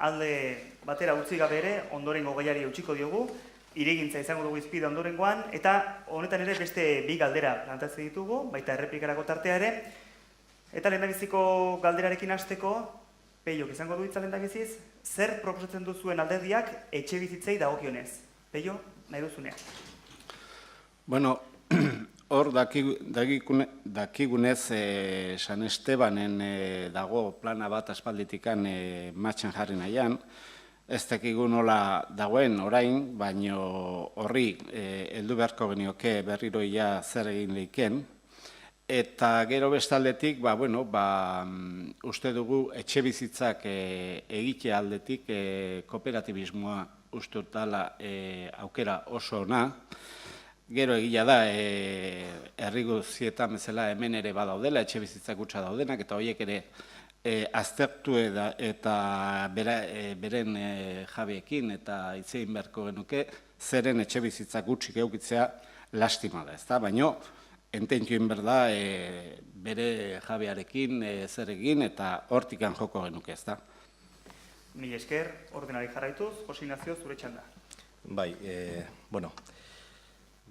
alde batera utzi gabe ere, ondorengo gaiari utziko diogu, hirigintza izango dugu izpide ondorengoan, eta honetan ere beste bi galdera plantatzen ditugu, baita erreplikarako tartea ere, eta lehendabiziko galderarekin hasteko, Peiok izango du hitza lehendabiziz, zer proposatzen duzuen alderdiak etxe bizitzei dagokionez? Peio, nahi duzunean. Bueno, hor dakigunez San Estebanen dago plana bat aspalditikan martxan jarri nahian, ez dakigu nola dagoen orain, baino horri heldu beharko genioke berriroia zer egin leiken, eta gero bestaldetik, uste dugu etxe bizitzak egite aldetik kooperatibismoa uste dutela aukera oso ona. Gero egia da, herri guztietan bezala hemen ere badaudela, etxe bizitzak gutxa daudenak, eta horiek ere aztertu eta beren jabiekin eta hitz egin beharko genuke, zeren etxe bizitzak gutxik eukitzea lastima da, ezta? Baina, ententioen berda, bere jabearekin zer egin eta hortikan joko genuke, ezta? Mila esker, ordenari jarraituz, Jose Ignacio, zure txanda. Bai,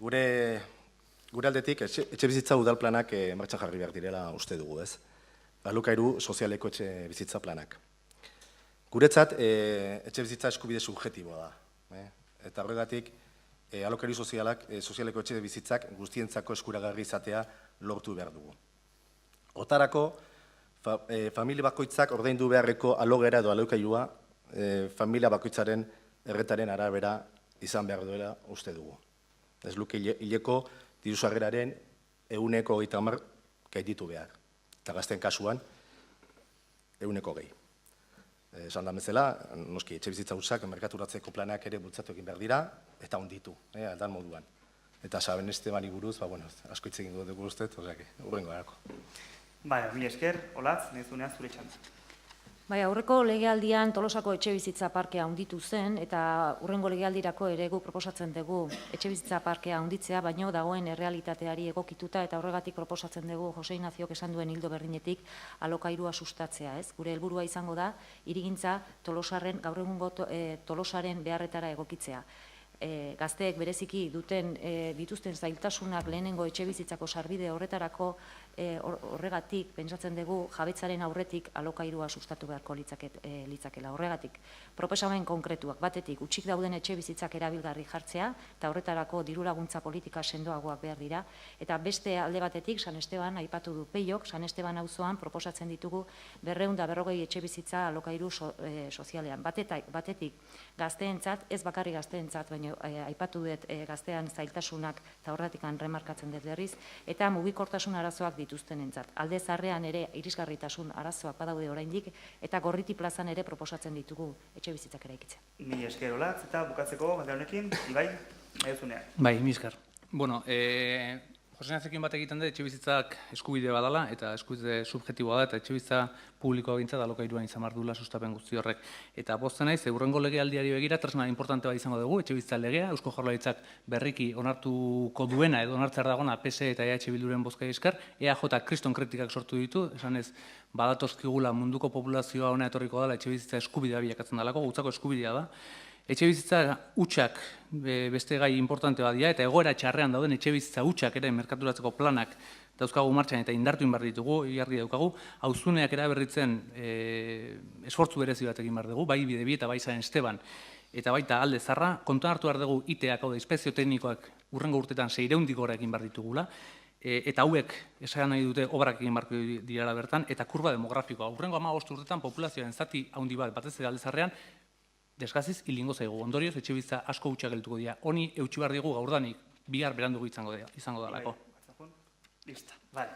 gure aldetik, etxe bizitza udal planak martxan jarri behar direla uste dugu, ez? Alokairu sozialeko etxe bizitza planak. Guretzat, etxe bizitza eskubide subjetiboa da. Eta horregatik, alokairu sozialeko etxe bizitzak guztientzako eskuragarri izatea lortu behar dugu. Otarako, familia bakoitzak ordaindu beharreko alogera edo alokairua familia bakoitzaren erretaren arabera izan behar duela uste dugu. Ez luke hileko diru-sarreraren 130 gainditu behar. Eta gazten kasuan, 120. Esan da bezala, noski etxe bizitza hutsak merkaturatzeko planak ere bultzatu egin behar dira, eta onditu, aldan moduan. Eta San Estebani buruz, asko hitz egin dugu uste, hurrengo erako. Mila esker, Olatz, nezunean zure txanda. Aurreko legealdian Tolosako etxe bizitza parkea handitu zen, eta hurrengo legealdirako ere guk proposatzen dugu etxe bizitza parkea handitzea, baino dagoen errealitateari egokituta, eta horregatik proposatzen dugu Jose Ignaziok esan duen ildo berdinetik alokairua sustatzea. Gure helburua izango da, hirigintza gaur egungo Tolosaren beharretara egokitzea. Gazteek bereziki dituzten zailtasunak lehenengo etxe bizitzako sarbide horretarako horregatik, pentsatzen dugu, jabetzaren aurretik alokairua sustatu beharko litzakela. Horregatik, proposamen konkretuak batetik utxik dauden etxe bizitzak erabilgarri jartzea, eta horretarako diru laguntza politika sendoagoak behar dira, eta beste alde batetik, San Esteban, aipatu du Peiok, San Esteban auzoan proposatzen ditugu 240 etxe bizitza alokairu sozialean. Batetik, gazteentzat, ez bakarri gazteentzat, baina aipatu dut gaztean zailtasunak eta horretik remarkatzen dut berriz, eta mugikortasun arazoak dituztenentzat. Alde zaharrean ere irisgarritasun arazoak badaude oraindik, eta Gorriti plazan ere proposatzen ditugu etxe bizitzak eraikitzea. Mila esker, Olatz, eta bukatzeko galdera honekin, Ibai, nahi duzunean. Bai, mila esker. Jose Ignaziok bat egiten da, etxe bizitzak eskubide badala, eta eskubide subjetiboa da, eta etxe bizitza publikoa gintzat alokairuan izan behar duela sustapen guzti horrek. Eta pozten naiz, hurrengo legealdiari begira, tresna importante bat izango dugu, etxe bizitza legea, Eusko Jaurlaritzak berriki onartuko duena edo onartzear dagona PSE eta EH Bilduren bozkai esker, EAJ kriston kritikak sortu ditu, esan ez, badatozkigula munduko populazioa hona etorriko dela, etxe bizitza eskubidea bilakatzen dalako, gutzako eskubidea da. Etxe bizitza hutsak beste gai importante bat dira, eta egoera txarrean dauden etxe bizitza hutsak ere merkaturatzeko planak dauzkagu martxan eta indartu inbar ditugu, ilargi daukagu, auzuneak eraberritzen esfortzu berezi bat egin behar dugu, bai Bidebi eta bai San Esteban, eta baita alde zarra, kontuan hartu behar dugu ITEak, hau da, inspezio teknikoak urrengo urtetan 600 gora egin behar ditugula, eta hauek esan nahi dute obrak egin beharko direla bertan, eta kurba demografikoa. Urrengo 15 urtetan populazioaren zati handi bat, batez ere alde zarrean, desgaziz hilingo zaigu. Ondorioz, etxe bizitza asko hutsak gelituko dira. Honi eutxi behar digu gaurdanik, bihar berandugu izango dalako. Lista, bale.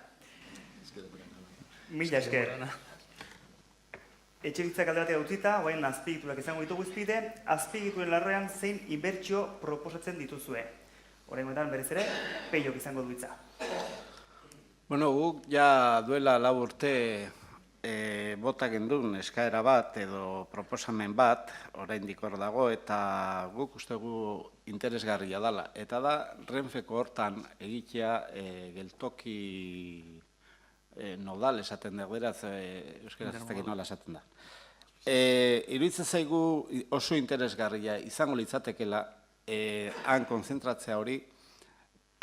Mila esker. Etxe bizitzak alde batean utzita, oain azpiegiturak izango ditugu izpide, azpiegituen larrean zein inbertsio proposatzen dituzue. Horrengoetan berez ere, Peiok izango du hitza. Guk ja duela 4 urte bota gendun eskaera bat edo proposamen bat, oraindik hor dago, eta guk uste gu interesgarria dela. Eta da, Renfeko hortan egitea geltoki nodal esaten dugu, beraz, euskaraz ez dakit nola esaten da. Iruditzen zaigu oso interesgarria izango litzatekela han konzentratzea hori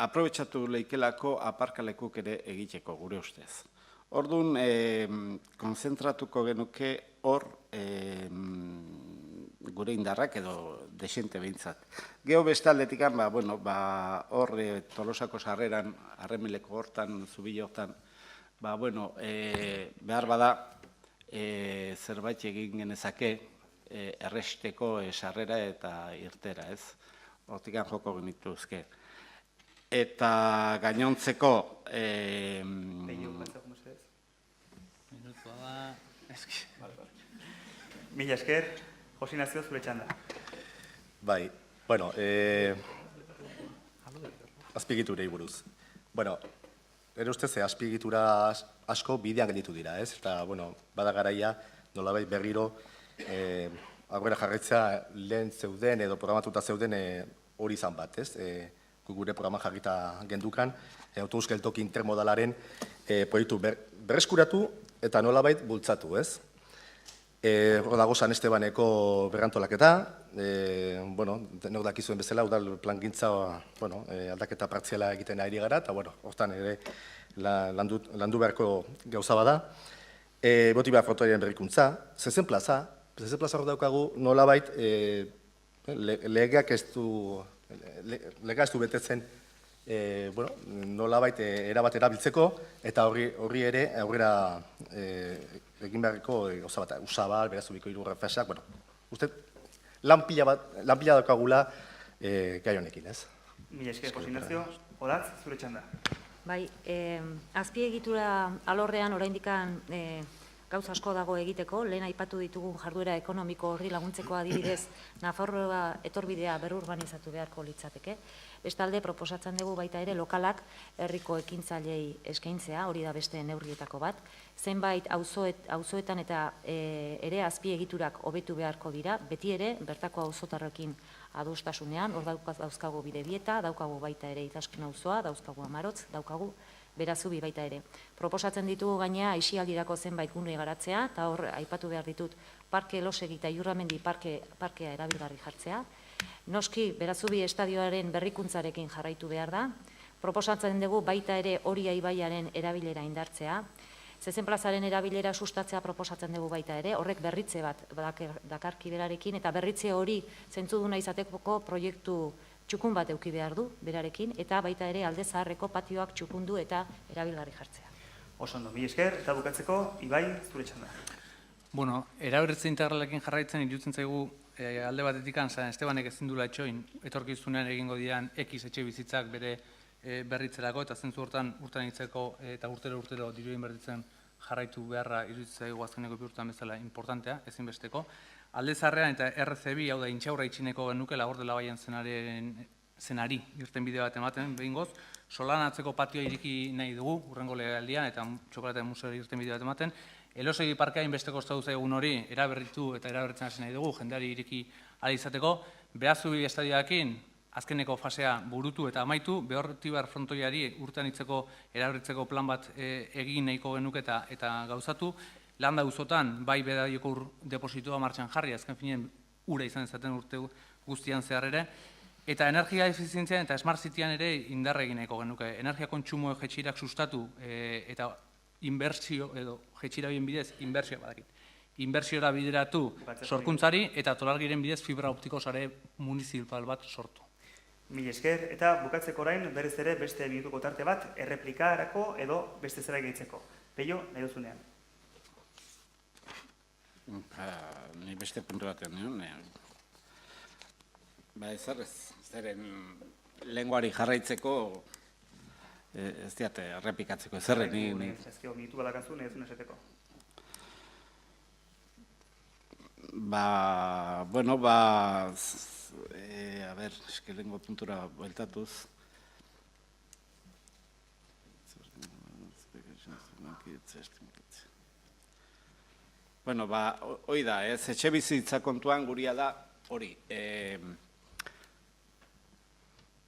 aprobetxatu leikelako aparkalekuk ere egiteko gure ustez. Orduan, konzentratuko genuke hor gure indarrak edo desente behintzat. Gero beste aldetikan, hor Tolosako sarreran, Arremeleko hortan, Zubilo hortan, behar bada zerbait egin genezake erresteko sarrera eta irtera, ez? Hortikan joko genituzke. Eta gainontzeko... Mila esker, Josi Nazio, zure txanda. Bai, azpiegiturei buruz. Ere ustez, azpiegitura asko bidean gelditu dira, ez? Eta, bada garaia, nolabait berriro, aurrera jarraitzea lehen zeuden edo programatuta zeuden hori izan bat, ez? Gure programa jarrita gendukan, autobus geltoki intermodalaren proiektu berreskuratu eta nolabait bultzatu, ez? Hor dago San Estebaneko berrantolaketa, denok dakizuen bezala, udal plangintza aldaketa partziala egiten ari gara, eta hortan ere landu beharko gauza bada. Botiba frontoiaren berrikuntza, zezen plaza hor daukagu nolabait legeak ez du betetzen nolabait erabat erabiltzeko, eta horri ere aurrera egin beharriko gauza bat, Usabal, Berazubiko Irurra Fesak, uste lan pila daukagula gai honekin, ez? Mila esker, Josi Nazio, Olatz, zure txanda. Bai, azpiegitura alorrean oraindikan gauza asko dago egiteko, lehen aipatu ditugun jarduera ekonomiko horri laguntzeko adibidez, Nafarroa etorbidea berurbanizatu beharko litzateke. Bestalde, proposatzen dugu baita ere lokalak herriko ekintzailei eskaintzea, hori da beste neurrietako bat. Zenbait auzoetan eta ere azpiegiturak hobetu beharko dira, beti ere bertako auzotarrekin adostasunean, hor dauzkagu Bidebieta, daukagu baita ere Idazkin auzoa, dauzkagu Amarotz, daukagu Berazubi baita ere. Proposatzen ditugu gainea aisialdirako zenbait gune garatzea, eta hor aipatu behar ditut Parke Elosegi eta Iurramendi parkea erabilgarri jartzea. Noski, Berazubi estadioaren berrikuntzarekin jarraitu behar da. Proposatzen dugu baita ere Oria ibaiaren erabilera indartzea. Zezen plazaren erabilera sustatzea proposatzen dugu baita ere, horrek berritze bat dakarki berarekin, eta berritze hori zentzuduna izateko proiektu txukun bat eduki behar du berarekin, eta baita ere alde zaharreko patioak txukundu eta erabilgarri jartzea. Oso ondo, mila esker, eta bukatzeko, Ibai, zure txanda. Eraberritze integralekin jarraitzen iruditzen zaigu alde batetikan San Estebanek ezin duela etxoin, etorkizunean egingo dian X etxe bizitzak bere berritzerako, eta zentzu hortan urtean hitzeko eta urtero diruen berritzen jarraitu beharra iruditzen zaigu azkeneko bi urtean bezala importantea, ezinbesteko. Alde zarrean eta RC2, hau da, intxaurra itxineko genuke labor dela baien zenari irten bide bat ematen, behingoz, Solanatzeko patioa iriki nahi dugu, urrengo legealdian, eta Txokolate museoari irten bide bat ematen. Elosegi parkea inbesteko ostatu zaigun hori eraberritu eta eraberritzen hasi nahi dugu, jendeari iriki ahal izateko. Berazubi estadioarekin azkeneko fasea burutu eta amaitu, Behortibar frontoiari urtean hitzeko eraberritzeko plan bat egin nahiko genuke eta gauzatu. Landa auzotan bai Bedaioko ur depositoa martxan jarri, azken finean ura izan ezaten urte guztian zehar ere, eta energia efizientzian eta Smart Cityan ere indarra egin nahiko genuke. Energia kontsumo jetxirak sustatu eta inbertsio edo jetxirabien bidez inbertsiora bideratu sorkuntzari eta Tolargiren bidez fibra optiko sare municipal bat sortu. Mila esker, eta bukatzeko orain berriz ere beste minutuko tarte bat erreplikarako edo beste zera gehitzeko. Peio, nahi duzunean. Ni beste puntu batean nion. Zeren lenguari jarraitzeko ez diate errepikatzeko ezerren. Ezkio, minutu badakanzu, nahi duzun esateko. A ber, eske lengo puntura bueltatuz. Hoi da, etxe bizitza kontuan guria da hori.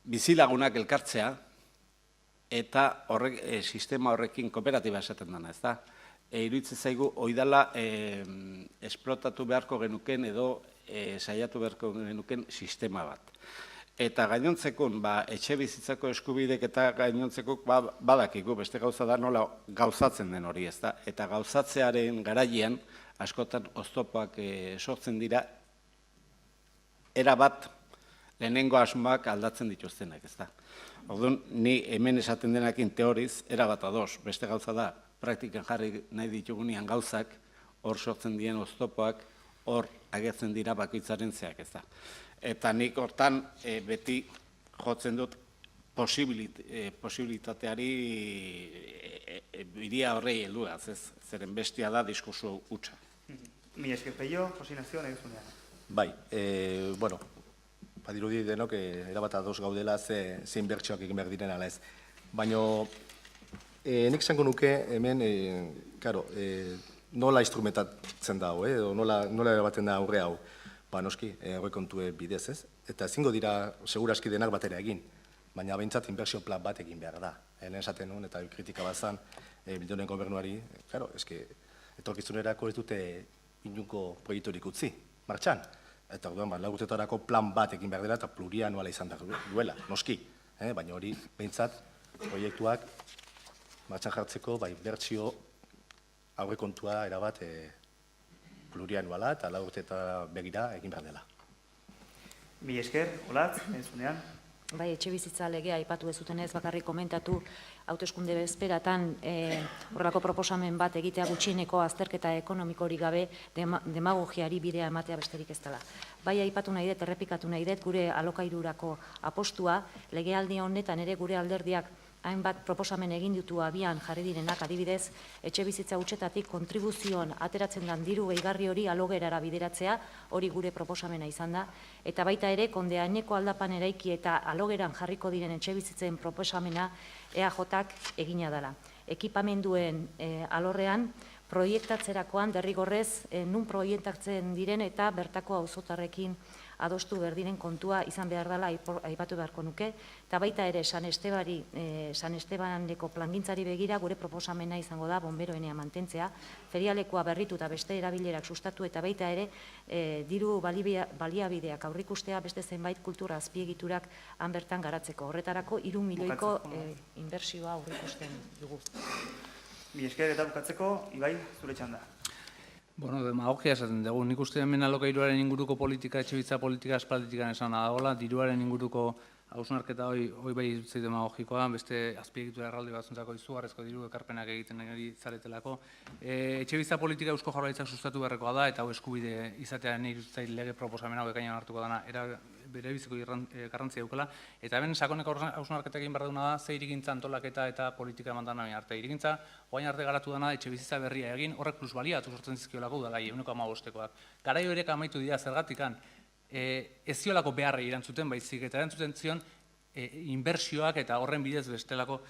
Bizilagunak elkartzea eta sistema horrekin kooperatiba esaten dena, ez da? iruditzen zaigu oidala esplotatu beharko genuken edo saiatu beharko genuken sistema bat. Eta gainontzekun, etxe bizitzako eskubidek eta gainontzekuk badakigu, beste gauza da nola gauzatzen den hori, ezta? Eta gauzatzearen garaian, askotan oztopoak sortzen dira, erabat lehenengo asmoak aldatzen dituztenak, ezta? Orduan, ni hemen esaten denakin teoriz, erabat ados, beste gauza da, praktikan jarri nahi ditugunean gauzak, hor sortzen diren oztopoak, hor agertzen dira bakoitzaren zeak, ezta? Eta nik hortan beti jotzen dut posibilitateari iria horrei helduaz, ez? Zeren bestia da diskurso hutsa. Mila esker Peio, Jose Ignacio, nahi duzunean. Bai, bueno, badirudi denok erabat ados gaudela zein bertsioak egin behar diren ala ez. Baina nik esango nuke hemen, nola instrumentatzen da hau, edo nola erabaten da aurre hau. Noski, aurrekontue bidez ez, eta ezingo dira seguraski denak batera egin, baina behintzat inbertsio plan bat egin behar da. Lehen esaten nuen, eta kritika bat zan, Bildonen gobernuari, etorkizunerako ez dute inunko proiekturik utzi, martxan. Eta orduan, lau urtetarako plan bat egin behar dela, eta plurianuala izan duela, noski. Baina hori, behintzat, proiektuak martxan jartzeko, inbertsio aurrekontua erabat plurianuala eta lau urte begira egin behar dela. Mila esker, Olatz, nahi duzunean. Bai, etxe bizitza legea aipatu ez zutenez bakarrik komentatu hauteskunde bezperatan horrelako proposamen bat egitea gutxieneko azterketa ekonomikorik gabe demagogiari bidea ematea besterik ez dela. Bai, aipatu nahi dut, errepikatu nahi dut gure alokairurako apostua, legealdi honetan ere gure alderdiak hainbat proposamen egin ditu abian jarri direnak, adibidez, etxe bizitza hutsetatik kontribuzioan ateratzen den diru gehigarri hori alogerara bideratzea, hori gure proposamena izan da, eta baita ere, kondeaineko aldapan eraiki eta alogeran jarriko diren etxe bizitzen proposamena EAJak egina dela. Ekipamenduen alorrean, proiektatzerakoan derrigorrez nun proiektatzen diren eta bertako auzotarrekin adostu berdiren kontua izan behar dela aipatu beharko nuke, eta baita ere San Estebaneko plangintzari begira gure proposamena izango da bonberoenea mantentzea, ferialekoa berritu eta beste erabilerak sustatu eta baita ere diru baliabideak aurrikustea beste zenbait kultura azpiegiturak han bertan garatzeko. Horretarako 3 milioiko inbertsioa aurrikusten dugu. Mila esker eta bukatzeko, Ibai, zure txanda. Bueno, demagogia esaten dugu. Nik uste hemen alokairuaren inguruko politika, etxebizitza politika aspalditikan esan dagoela, diruaren inguruko hausnarketa hoi bai zei demagogikoa, beste azpiegitura erraldi batzuntzako izugarrezko diru ekarpenak egiten ari zaretelako. Etxebizitza politika Eusko Jaurlaritzak sustatu beharrekoa da, eta hau eskubide izatea nire utzait lege proposamena ekainean hartuko dana, bere biziko garrantzia daukala. Eta hemen sakoneko hausnarketa egin behar duna da, ze irigintza antolaketa eta politika eman dana arte. Irigintza, oain arte garatu dana, etxe bizitza berria egin, horrek plusbalia sortzen zizkiolako udalai, 1,5-koak. Garai horiek amaitu dira zergatikan, ez ziolako beharrei erantzuten, baizik eta erantzuten zion inbertsioak eta horren bidez bestelako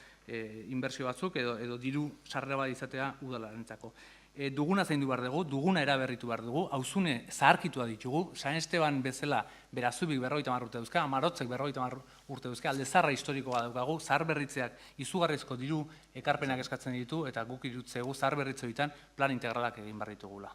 inbertsio batzuk edo diru sarrera bat izatea udalarentzako. Duguna zaindu behar dugu, duguna eraberritu behar dugu, auzune zaharkitua ditugu, San Esteban bezala Berazubik 50 urte duzka, Amarotzek 50 urte duzka, Aldezarra historikoa daukagu, zaharberritzeak izugarrizko diru ekarpenak eskatzen ditu, eta guk irutzegu zaharberritze ditan plan integralak egin behar ditugula.